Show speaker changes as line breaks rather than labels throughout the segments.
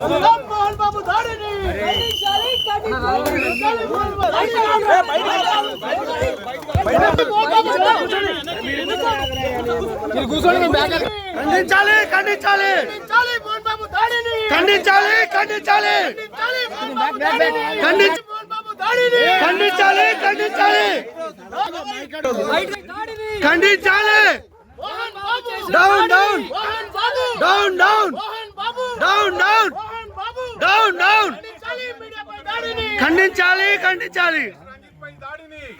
మోహన్ బాబు దాడిని ఖండించాలి ఖండించాలి మోహన్ బాబు దాడిని ఖండించాలి ఖండించాలి ఖండించాలి ఖండించాలి ఖండించాలి down down down down down down down down ఖండించాలి ఖండించాలి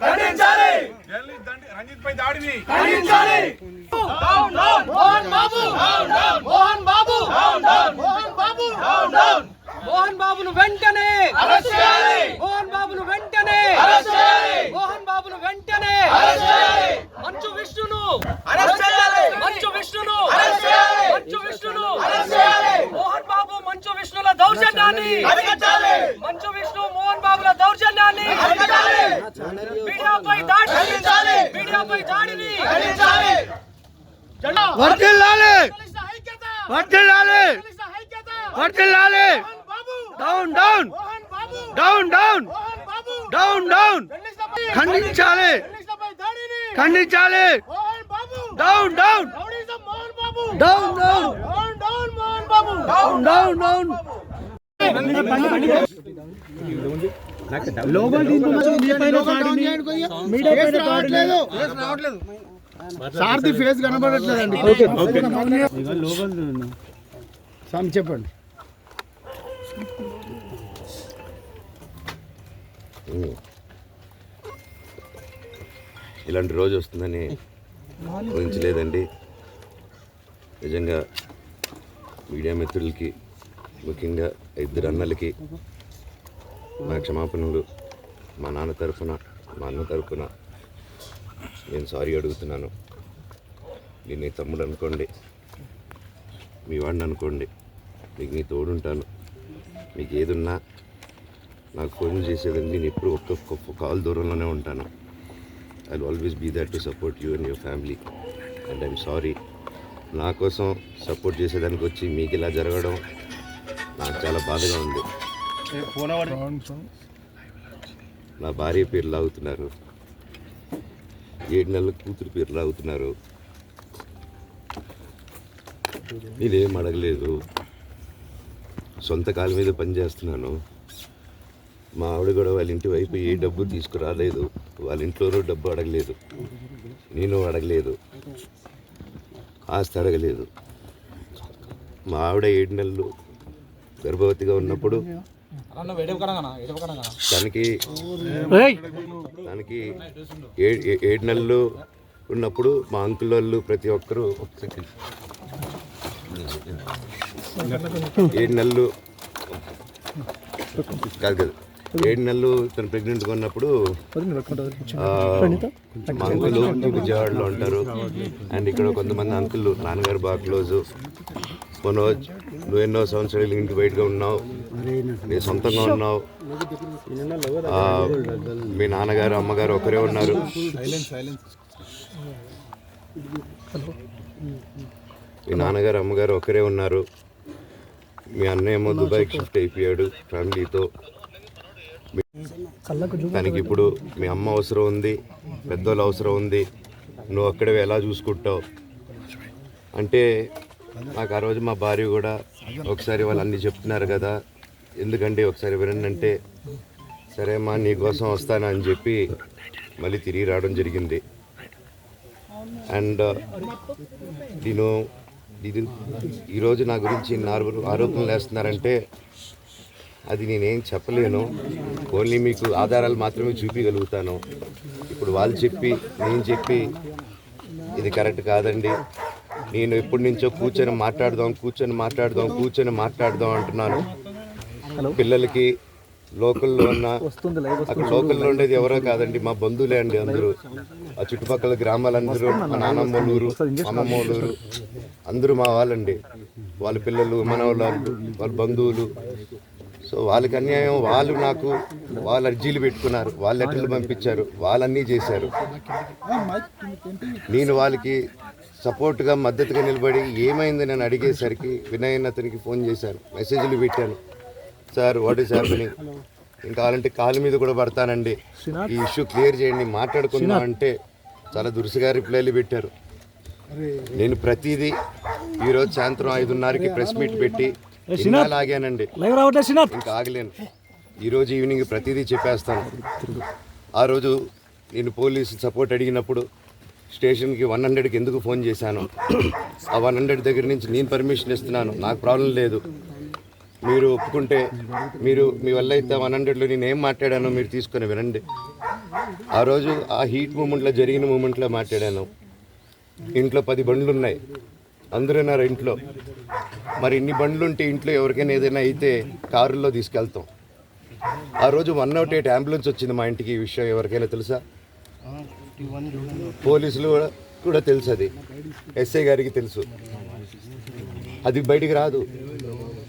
ఖండించాలి రంజిత్ పై దాడిని ఖండించాలి down down Mohan Babu down Mohan Babu down Mohan Babu down
Mohan బాబును వెంటనే
అరెస్ట్ చేయాలి
మోహన్ బాబును వెంటనే
అరెస్ట్ చేయాలి
మోహన్ బాబును వెంటనే
అరెస్ట్ చేయాలి
మంచు విష్ణును
అరెస్ట్ చేయాలి
మంచు విష్ణును
అరెస్ట్ చేయాలి
మంచు విష్ణును
అరెస్ట్ చేయాలి
మోహన్ బాబు మంచు విష్ణుల దౌర్జన్యాన్ని
అరికట్టాలి
మంచు విష్ణు మోహన్ బాబుల దౌర్జన్యాన్ని
అరికట్టాలి
మీడియాపై దాడి
ఖండించాలి
మీడియాపై దాడిని
ఖండించాలి
వర్ధిల్లాలి
ఐక్యత
వర్ధిల్లాలి
ఐక్యత
వర్ధిల్లాలి
Babu
down down
Mohan Babu
down down
Mohan Babu
down down ఖండించాలి
జర్నలిస్టులపై దాడిని
ఖండించాలి
Mohan Babu
down down
rowdyism Mohan Babu
down down
down down Mohan Babu
down down
సార్ది ఫేస్ కనబడట్లేదండి. చెప్పండి.
ఇలాంటి రోజు వస్తుందని ఊహించలేదండి. నిజంగా మీడియా మిత్రులకి, ముఖ్యంగా ఇద్దరు అన్నలకి నా క్షమాపణలు. మా నాన్న తరఫున, మా అన్న తరఫున నేను సారీ అడుగుతున్నాను. నేను నీ తమ్ముడు అనుకోండి, మీ వాడిని అనుకోండి, మీకు నీ తోడుంటాను. మీకు ఏదున్నా నాకు ఫోన్ చేసేదండి. నేను ఎప్పుడు ఒక్క కాల్ దూరంలోనే ఉంటాను. I will always be there to support you and your family. And I'm sorry, నా కోసం సపోర్ట్ చేసేదానికి వచ్చి మీకు ఇలా జరగడం నాకు చాలా బాధగా ఉంది. నా భార్య పేరు లాగుతున్నారు, 7 నెలల కూతురు పేరు లాగుతున్నారు. నేనేం అడగలేదు, సొంత కాళ్ళ మీద పనిచేస్తున్నాను. మా ఆవిడ కూడా వాళ్ళ ఇంటి వైపు ఏ డబ్బు తీసుకురాలేదు, వాళ్ళ ఇంట్లోనూ డబ్బు అడగలేదు, నేను అడగలేదు, ఆస్తి అడగలేదు. మా ఆవిడ 7 నెలలు గర్భవతిగా ఉన్నప్పుడు తనకి 7 నెలలు ఉన్నప్పుడు మా అంకుల్ వాళ్ళు ప్రతి ఒక్కరూ 7 నెలలు కాదు 7 నెలలు తను ప్రెగ్నెంట్గా ఉన్నప్పుడు మా అంకుల్ విజయవాడలో ఉంటారు. అండ్ ఇక్కడ కొంతమంది అంకుల్ నాన్నగారు బాగా క్లోజు. మనోజ్, నువ్వు ఎన్నో సంవత్సరాలు ఇంటి బయటగా ఉన్నావు, నీ సొంతంగా ఉన్నావు. మీ నాన్నగారు అమ్మగారు ఒకరే ఉన్నారు. మీ నాన్నగారు అమ్మగారు ఒకరే ఉన్నారు. మీ అన్నయ్య ఏమో దుబాయ్కి షిఫ్ట్ అయిపోయాడు ఫ్యామిలీతో. తనకి ఇప్పుడు మీ అమ్మ అవసరం ఉంది, పెద్దోళ్ళు అవసరం ఉంది. నువ్వు అక్కడే ఎలా చూసుకుంటావు అంటే, నాకు ఆ రోజు మా భార్య కూడా ఒకసారి వాళ్ళు అన్నీ చెప్తున్నారు కదా, ఎందుకంటే ఒకసారి వినండి అంటే, సరే అమ్మా నీకోసం వస్తాను అని చెప్పి మళ్ళీ తిరిగి రావడం జరిగింది. అండ్ నేను ఈరోజు నా గురించి ఆరోపణలు వేస్తున్నారంటే అది నేనేం చెప్పలేను. ఓన్లీ మీకు ఆధారాలు మాత్రమే చూపించగలుగుతాను. ఇప్పుడు వాళ్ళు చెప్పి నేను చెప్పి ఇది కరెక్ట్ కాదండి, నేను ఎప్పటి నుంచో కూర్చొని మాట్లాడదాం అంటున్నాను. పిల్లలకి లోకల్లో ఉన్న, అక్కడ లోకల్లో ఉండేది ఎవరో కాదండి, మా బంధువులే అండి అందరూ. ఆ చుట్టుపక్కల గ్రామాలందరూ, మా నానమ్మలూరు, అమ్మమ్మలూరు అందరూ మా వాళ్ళండి. వాళ్ళ పిల్లలు, మనవాళ్ళు, వాళ్ళ బంధువులు. సో వాళ్ళకి అన్యాయం, వాళ్ళ అర్జీలు పెట్టుకున్నారు, వాళ్ళ లెటర్లు పంపించారు, వాళ్ళన్నీ చేశారు. నేను వాళ్ళకి సపోర్ట్గా మద్దతుగా నిలబడి ఏమైంది నేను అడిగేసరికి వినయ్ అన్న అతనికి ఫోన్ చేశాను, మెసేజ్లు పెట్టాను. సార్ వాట్ ఈస్ హ్యాపెనింగ్, ఇంకా కావాలంటే కాలు మీద కూడా పడతానండి, ఈ ఇష్యూ క్లియర్ చేయండి, మాట్లాడుకుందాం అంటే చాలా దురుసుగా రిప్లైలు పెట్టారు. నేను ప్రతిదీ ఈరోజు సాయంత్రం 5:30కి ప్రెస్ మీట్ పెట్టి ఇన్నాళ్ళు ఆగానండి, ఇంకా ఆగలేను. ఈరోజు ఈవినింగ్ ప్రతిదీ చెప్పేస్తాను. ఆ రోజు నేను పోలీసు సపోర్ట్ అడిగినప్పుడు స్టేషన్కి 100కి ఎందుకు ఫోన్ చేశాను, ఆ 100 దగ్గర నుంచి నేను పర్మిషన్ ఇస్తున్నాను, నాకు ప్రాబ్లం లేదు, మీరు ఒప్పుకుంటే మీరు మీ వల్ల అయితే 100లో నేను ఏం మాట్లాడానో మీరు తీసుకొని వినండి. ఆ రోజు ఆ హీట్ మూమెంట్లో జరిగిన మూమెంట్లో మాట్లాడాను. ఇంట్లో 10 బండ్లు ఉన్నాయి, అందరూ ఉన్నారు ఇంట్లో. మరి ఇన్ని బండ్లు ఉంటే ఇంట్లో ఎవరికైనా ఏదైనా అయితే కారుల్లో తీసుకెళ్తాం. ఆ రోజు 108 అంబులెన్స్ వచ్చింది మా ఇంటికి. ఈ విషయం ఎవరికైనా తెలుసా? పోలీసులు కూడా తెలుసు, అది ఎస్ఐ గారికి తెలుసు. అది బయటికి రాదు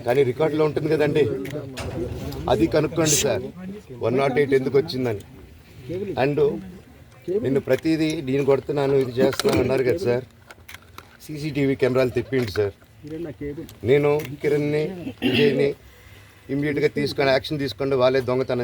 కానీ రికార్డులో ఉంటుంది కదండి, అది కనుక్కోండి సార్ 108 ఎందుకు వచ్చిందని. అండ్ నిన్ను ప్రతిదీ నేను కొడుతున్నాను ఇది చేస్తున్నాను అన్నారు కదా సార్, సీసీటీవీ కెమెరాలు తెప్పిండి సార్. నేను కిరణ్ని విజయ్ని ఇమ్మీడియట్గా తీసుకొని యాక్షన్ తీసుకోండి, వాళ్ళే దొంగతనం